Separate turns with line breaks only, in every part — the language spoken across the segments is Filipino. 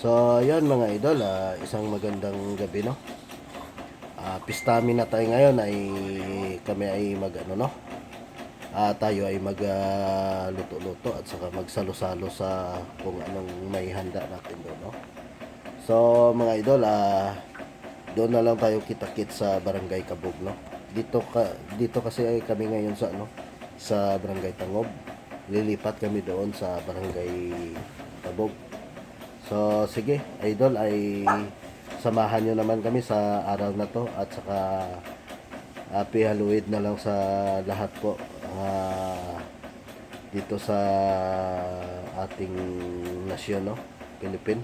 So, yan mga idol, isang magandang gabi, no? Pistami na tayo ngayon ay kami ay mag ano, no? Tayo ay mag luto-luto at saka magsalo-salo sa kung anong may handa natin doon, no? So, mga idol, doon na lang tayo kita-kit sa Barangay Kabog, no? Dito kasi ay kami ngayon sa ano, sa Barangay Tangob. Lilipat kami doon sa Barangay Kabog. So, sige, idol, ay samahan nyo naman kami sa araw na to at saka happy Halloween na lang sa lahat po dito sa ating nasyon, no? Philippines.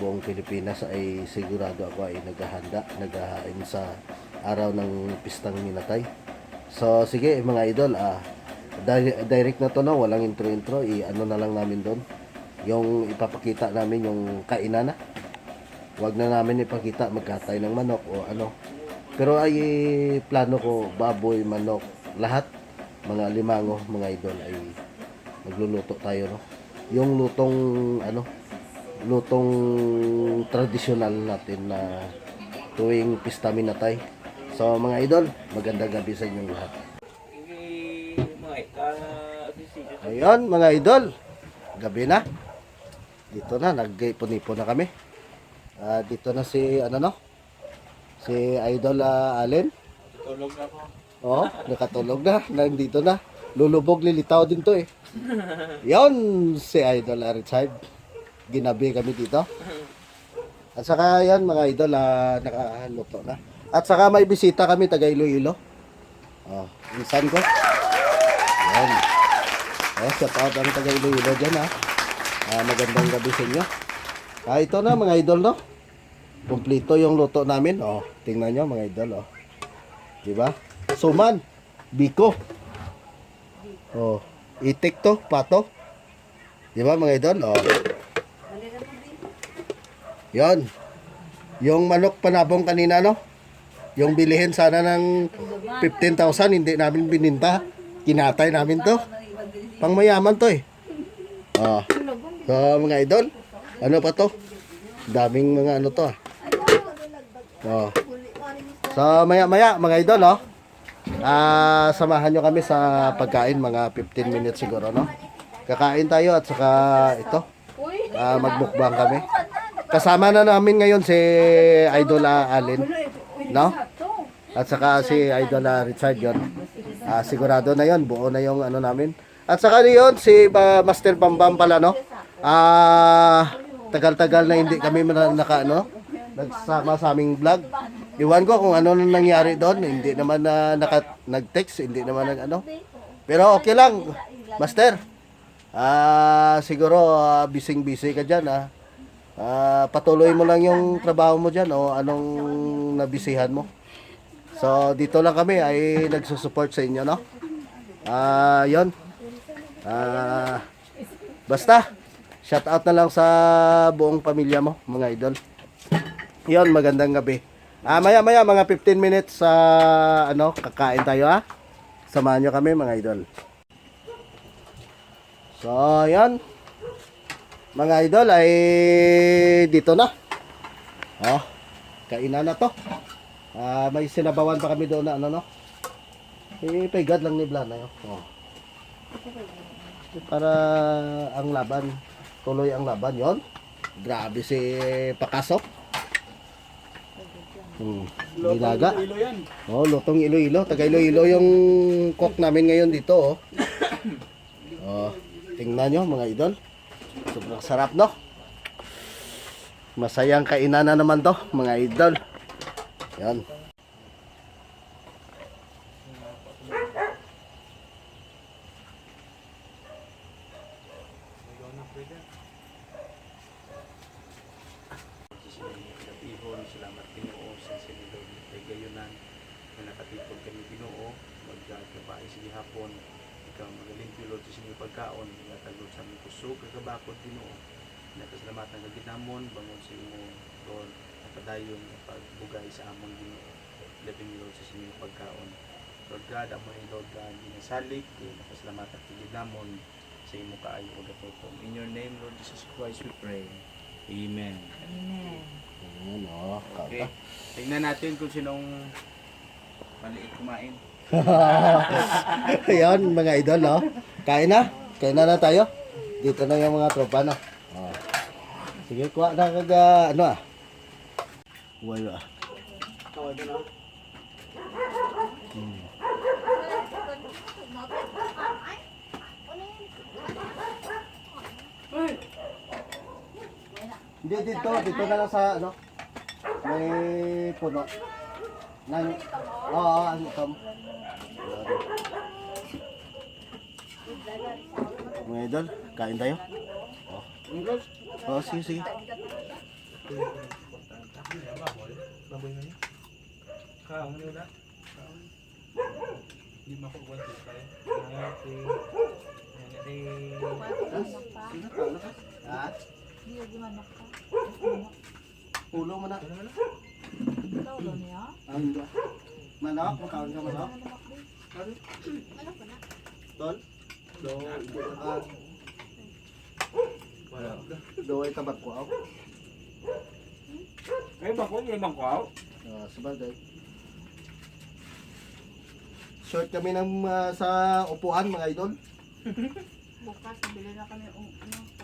Buong Pilipinas ay sigurado ako ay naghahain sa araw ng pistang minatay. So, sige mga idol, direct na to, no? Walang intro-intro, ano na lang namin doon. Yung ipapakita namin yung kainan na. Huwag na namin ipakita magkatay ng manok o ano. Pero ay plano ko baboy, manok, lahat mga limango, mga idol ay magluluto tayo, no. Yung lutong ano, lutong tradisyonal natin na tuwing pista minatay. So mga idol, magandang gabi sa inyong lahat. Ayun mga idol, gabi na. Dito na, nag-ipon-ipon na kami. Dito na si, ano no? Si Idol Allen.
Tulog na po.
Oo, nakatulog na. Nandito na. Lulubog, lilitaw din to eh. Yon si Idol Richard. Ginabi kami dito. At saka yan mga idol, nakaluto na. At saka may bisita kami, taga Iloilo. Insan ko. Yan. Shout out ang taga Iloilo dyan magandang gabi sa inyo. Ito na mga idol, no? Kumplito yung luto namin. Tingnan nyo mga idol, diba? Suman, biko. Itik to, pato. Diba mga idol? Yon. Yung manok panabong kanina, no? Yung bilihin sana ng 15,000, hindi namin bininta. Kinatay namin to. Pangmayaman to eh. So mga idol, ano pa to? Daming mga ano to So maya mga idol, samahan nyo kami sa pagkain, mga 15 minutes siguro, no? Kakain tayo at saka ito, magmukbang kami. Kasama na namin ngayon si Idol Allen, no? At saka si Idol Richard yon. Sigurado na yon, buo na yung ano namin. At saka yon si Master Bambam pala, no? Tagal-tagal na hindi kami nagsama sa aming vlog. Iwan ko kung ano nang nangyari doon. Hindi naman nag-text, hindi naman ano. Pero okay lang, Master. Siguro busy ka diyan, patuloy mo lang yung trabaho mo diyan o anong nabisihan mo. So dito lang kami ay nagsusupport sa inyo, no? Yon. Basta shout out na lang sa buong pamilya mo, mga idol. Yon, magandang gabi. Maya mga 15 minutes kakain tayo, Samahan nyo kami mga idol. So, yan. Mga idol ay dito na. Kainan na to. May sinabawan pa kami doon na no. Pegad lang ni Blan na yun. Para ang laban, tuloy ang laban yon. Grabe si Pakasok. Nilaga. Lutong Iloilo. Taga Iloilo yung cook namin ngayon dito, tingnan nyo mga idol. Sobrang sarap, no? Masayang kainan na naman to, mga idol. Yan.
Salamat Ginoo sa sinilog kay gayunan na nakatipod kami Ginoo magkabay sige hapon ikaw magaling pilot sa sinyo pagkaon natagod sa aming kusog kagabakod Ginoo nakasalamatan nga ginamon bangon sa imo Lord napadayon pagbugay sa among Ginoo labing Lord sa sinyo pagkaon Lord God among Lord God ginasalik nakasalamatan kay ginamon sa imo kaayo ug gatutom. In your name, Lord Jesus Christ, we pray. Amen.
Amen.
Ayan, oh.
Okay. Tingnan natin kung sinong maliit kumain.
Ayan, mga idol, oh. Kain na. Kain na tayo. Dito na yung mga tropa na. Oh. Sige, kuha na kaga, ano ah. Huwag ah. Hindi, dito na lang sa, ano, may puno. Nang, oo, ang itom. Mga idol, kain tayo. Oh, sige, sige.
Baboy na niya. Kaon na na. Di makukuha tayo. Okay.
Sino ka, ano ka? Ah,
Hindi yung manok ka.
ulo mo na.
Ikaw daw niya?
Ang manok, makaon ka manok.
Manok ba na?
Tol? Do, hindi na ka.
Wala.
Do ay tabak ko ako.
Ay, bako, may mangkaw.
Sabagay. Short kami ng sa upuan, mga idol.
Bukas, bibili na kami ano,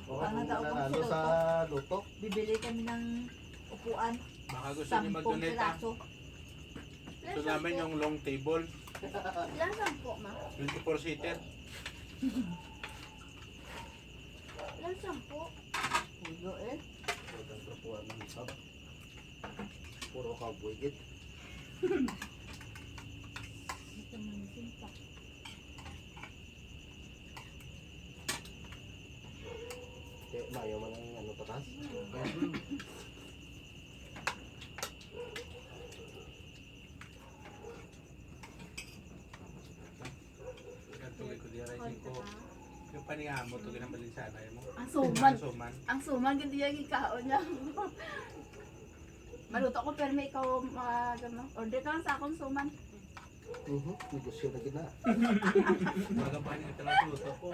Oo,
upuan na daw kung
nanalo sa luto.
Bibili kami ng upuan,
Baka gusto niyo
10
mag-donate ha.
piraso.
Ito namin yung long table.
Ilan 10 ma?
24 seater.
Ilan 10? Ulo eh.
Ang upuan ng sab. Puro cowboy git.
Ito man sinta.
Kaya mayo man ang ano tatas.
Nagtuloy ko diya rin ko. Yung panihan mo, ito ginambalin sana mo.
Ang suman.
Suman.
Ang suman, hindi yung ikaon niya. Maluto ko, pero may ikaw, order ka lang sa akong suman.
Negosyo na gina.
Baga pa niya talaga luto ko.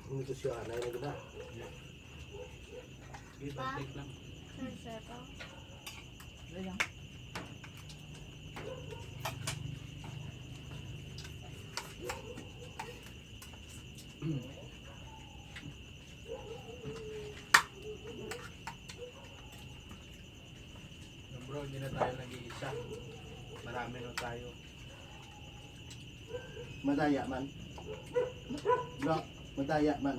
Negosyo na gina.
Give and take lang.
Ayan.
Bro, hindi na tayo nag-iisa. Marami na tayo.
Madaya man. Bro, madaya man.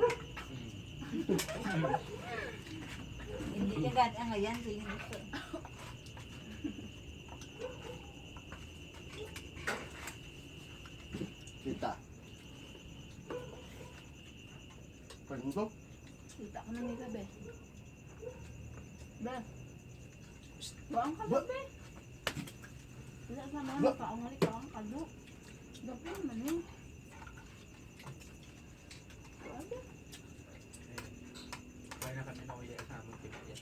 Hindi ka gad ang ayan, feeling gusto.
Kita. Pagmutok.
Kita ko na nila, be. Be. Buang ka, be. Wala sa mga nakaong halikaang kalo. Dapo naman yun. Grabe.
Kaya na kami nauya sa aming pinaya.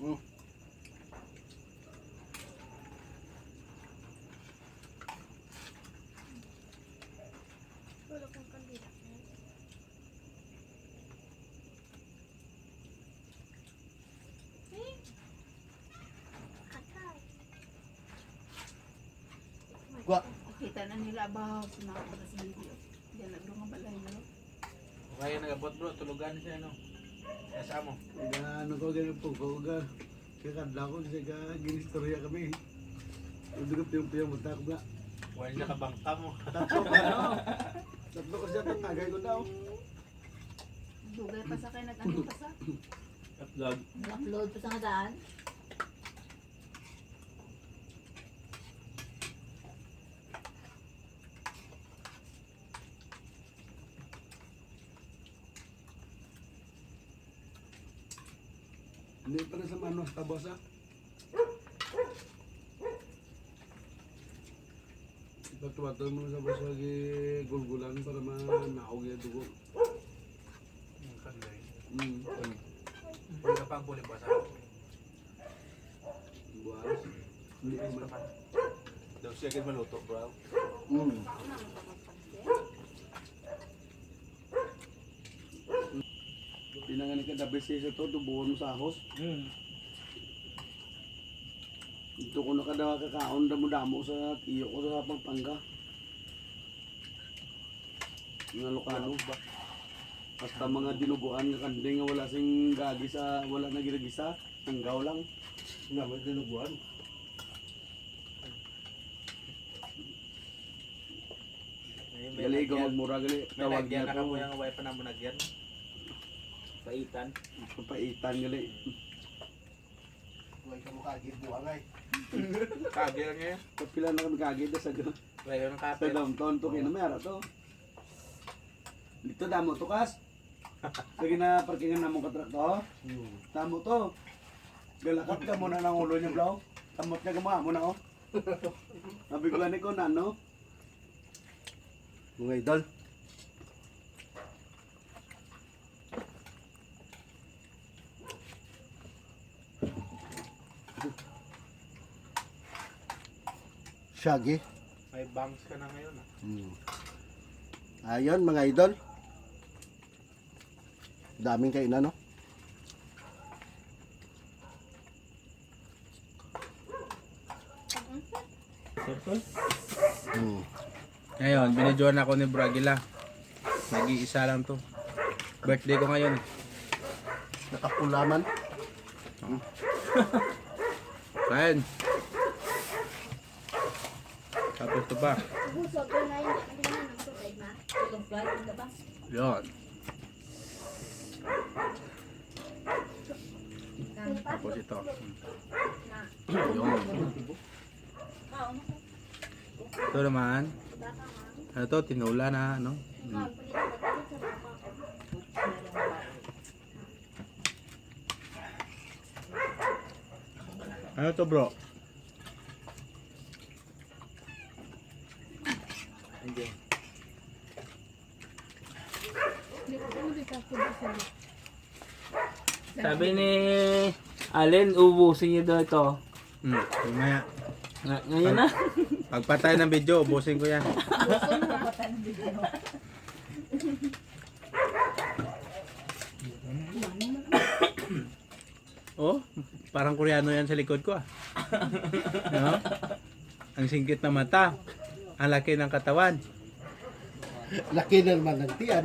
Wala kong kandida.
Gwa.
Kita na nila abaw sa mga para sa video. Diyan na nga balay na.
Kaya nag-abot bro, tulugan siya no. Nasa mo.
Ano ko ganyan po, ko ka. Kaya kadla ko siya ka, ginistorya kami. Udurot yung piyang matak na.
Wala niya kabangka mo.
Tatlo ka na. Tatlo ko siya, tatagay ko daw.
Dugay pa sa kayo nag-ano pa sa.
Upload.
Upload pa sa kadaan.
Hindi pa na sa manos, tabos ha. Pagtuwatan mo sa bus lagi gulgulan para manaog yung dugo.
Yung kanday.
Hmm.
Wala pa ang puli ba sa
Buwas. Hindi
Yes,
naman.
pa. Daw siya agad maluto bro.
nga ni kada beses ito, tubuhan mo sa ahos. Dito ko nakadawa kakaon damo-damo sa tiyo ko sa Pampanga. Mga Lokano ba? Basta mga dinuguan nga kanding nga wala sing gagisa, wala na ginagisa, hanggaw lang.
Nga, may dinuguan.
Gali ikaw magmura gali.
May
Tawag
nagyan
niya
na ka mo
to.
yung wife na mo nagyan. Paitan.
Papaitan gali.
Huwag ka mukha gibuang ay.
Kage lang ngayon.
Kapila na kami kagid sa
Wala yung
sa
kapit.
downtown to kinamera to. Dito damo to kas. Sige na parkingan na mong katrakto. Damo to. Galakat ka muna ng ulo niya bro. Tamot niya gumawa mo na oh. Nabiguan ko na no.
Mga idol. Shaggy.
May bangs ka na ngayon.
Ayun mga idol. Daming kainan no. Hmm.
Ngayon, binidyoan ako ni Bragila. Nag-iisa lang to. Birthday ko ngayon.
Nakapulaman.
Kain. Tapos ito pa.
Itong flight, hindi ba?
Yun. Tapos ito. Yun. Ito naman. Ano to? Tinula na, ano? Ano to, bro? Hindi.
Sabi ni Allen, ubusin niyo daw ito.
Mamaya.
Ngayon na.
Pagpatay ng video, ubusin ko yan. Oh, parang Koreano yan sa likod ko ah. No? Ang singkit na mata. Ang laki ng katawan.
Laki na naman ng tiyan.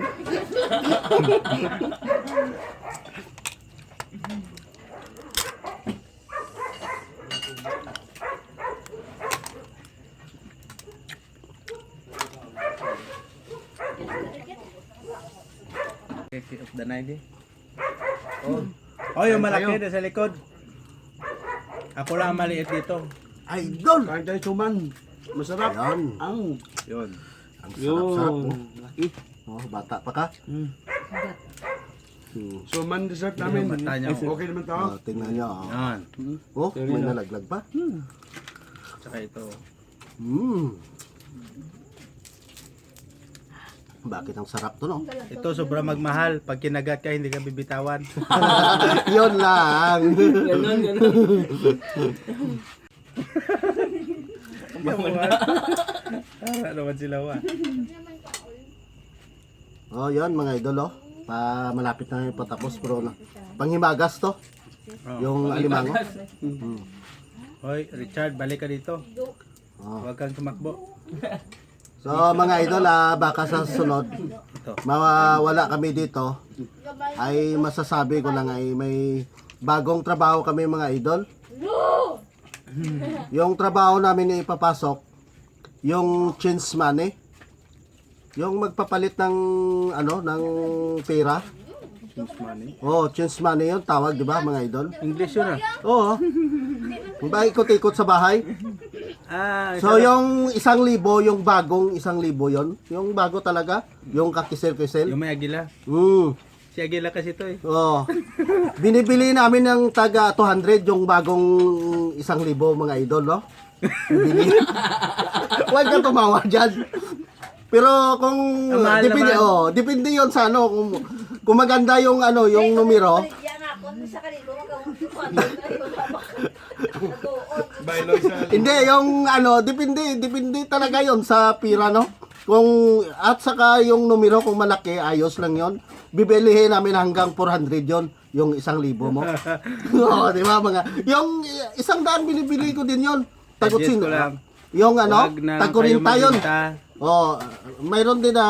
Exit of the night eh. Oh, yung malaki na sa likod. Ako lang ang maliit dito.
Idol!
Kain tayo suman. Masarap.
Ayan.
Ang.
Yun.
Ang sarap-sarap mo.
Laki.
Oh, bata pa ka. Hmm.
Suman dessert namin.
Yung mata niya, oh.
Okay naman to.
Oh, tingnan niyo. Oh,
Yan.
oh may nalaglag pa.
Tsaka ito.
Bakit ang sarap to, no?
Ito sobrang magmahal. Pag kinagat ka, hindi ka bibitawan.
Yun lang.
Ganon, ganon.
Para naman sila wa.
Oh, yun mga idol, oh. Malapit na yung patapos, pero na. Panghimagas to. Yung alimango.
Hoy, Richard, balik ka dito.
Oh.
Huwag kang tumakbo.
So mga idol, baka sa sunod mawawala kami dito, ay masasabi ko lang ay may bagong trabaho kami mga idol. Yung trabaho namin na ipapasok, yung change money, yung magpapalit ng ano, ng pera. Oh, change money yun tawag, di ba mga idol?
English yun ah.
Oo. Ba ikot-ikot sa bahay.
Ah,
So yung 1,000, yung bagong 1,000 yon, yung bago talaga, yung kakisel-kisel.
yung may agila. Si agila kasi ito eh.
Oh. Binibili namin ng taga 200 yung bagong 1,000 mga idol, no? Bili. Huwag kang tumawa dyan. Pero kung
Mahal
depende,
naman.
depende 'yon sa ano kung maganda yung ano, yung numero.
Yan nga, kung sa kanilo,
Bailoy sa
Hindi yung ano, depende talaga 'yon sa pira, no? At saka yung numero kung malaki, ayos lang yon. Bibilihin namin hanggang 400 yon, yung 1,000 mo. Oo, di ba mga, yung 100 binibili ko din yon.
Suggest
Tagusin.
ko lang.
Yung ano,
Wag na lang kayo
tagurinta yun.
magbenta.
Oh, mayroon din na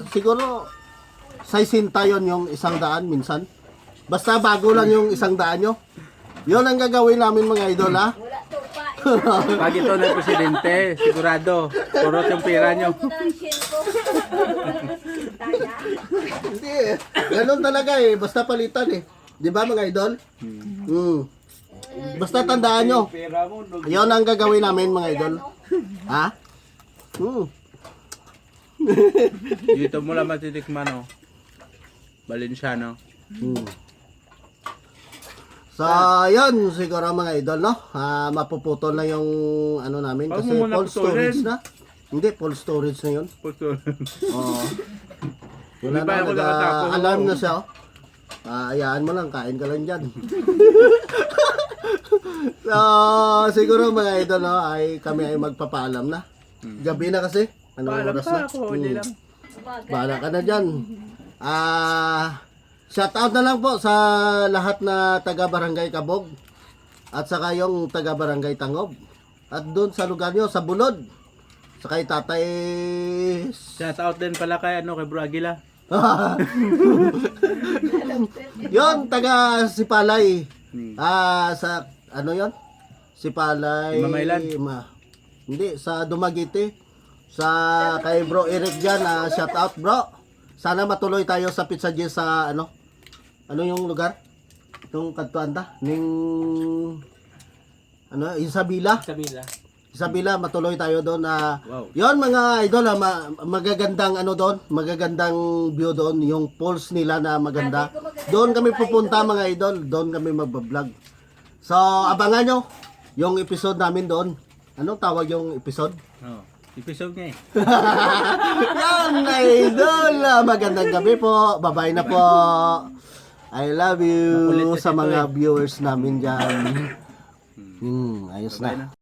siguro 60 yon yung 100 minsan. Basta bago lang yung 100 nyo. Yon ang gagawin namin mga idol ha.
Wala to pa.
Pag ito na presidente, sigurado, purot yung pera nyo.
Ito na ang share ko. Taya.
Hindi, ganun talaga eh. Basta palitan eh. Di ba mga idol? Basta tandaan nyo.
Pera mo, no?
Yon ang gagawin namin mga idol. Ha?
Dito mo lang matitikman, oh. Valenciano.
So, yun siguro mga idol, no? Mapuputol na yung ano namin
Huwag
kasi
mo muna
full storage
putulin.
na. Hindi, full storage na yun.
Puto.
Oo. Wala
Di ba
na,
ako nakatapos?
alarm na siya. Oh. Ayaan mo lang, kain ka lang dyan. So, siguro mga idol, no, ay kami ay magpapaalam na. Gabi na kasi. Anong
Paalam
oras
pa
na?
ako, hindi lang.
Bahala ka na dyan. Shout out na lang po sa lahat na taga Barangay Kabog at saka yung taga Barangay Tangob. At doon sa lugar nyo, sa Bulod. Sa kay Tatay...
Shout out din pala kay, kay Bro Aguila.
Yon, taga Sipalay.
Hmm.
Sa ano yon? Sipalay.
Mamaylan.
Hindi, sa Dumaguete. Sa kay Bro Eric dyan, shout out bro. Sana matuloy tayo sa Pizza G sa ano? Ano yung lugar? Itong kadtuan ta? Ning ano, Isabela.
Sabila.
Isabela, matuloy tayo doon.
Wow.
Yon mga idol, magagandang ano doon, magagandang view doon, yung falls nila na maganda. Doon kami pupunta mga idol, doon kami magbablog. So, abangan nyo yung episode namin doon. Anong tawag yung episode?
Oh, episode nga eh.
Yan idol, magandang gabi po. Bye-bye na po. I love you
Makulit kasi
sa
ito
mga
eh.
viewers namin dyan. Ayos
Bye
na.
na.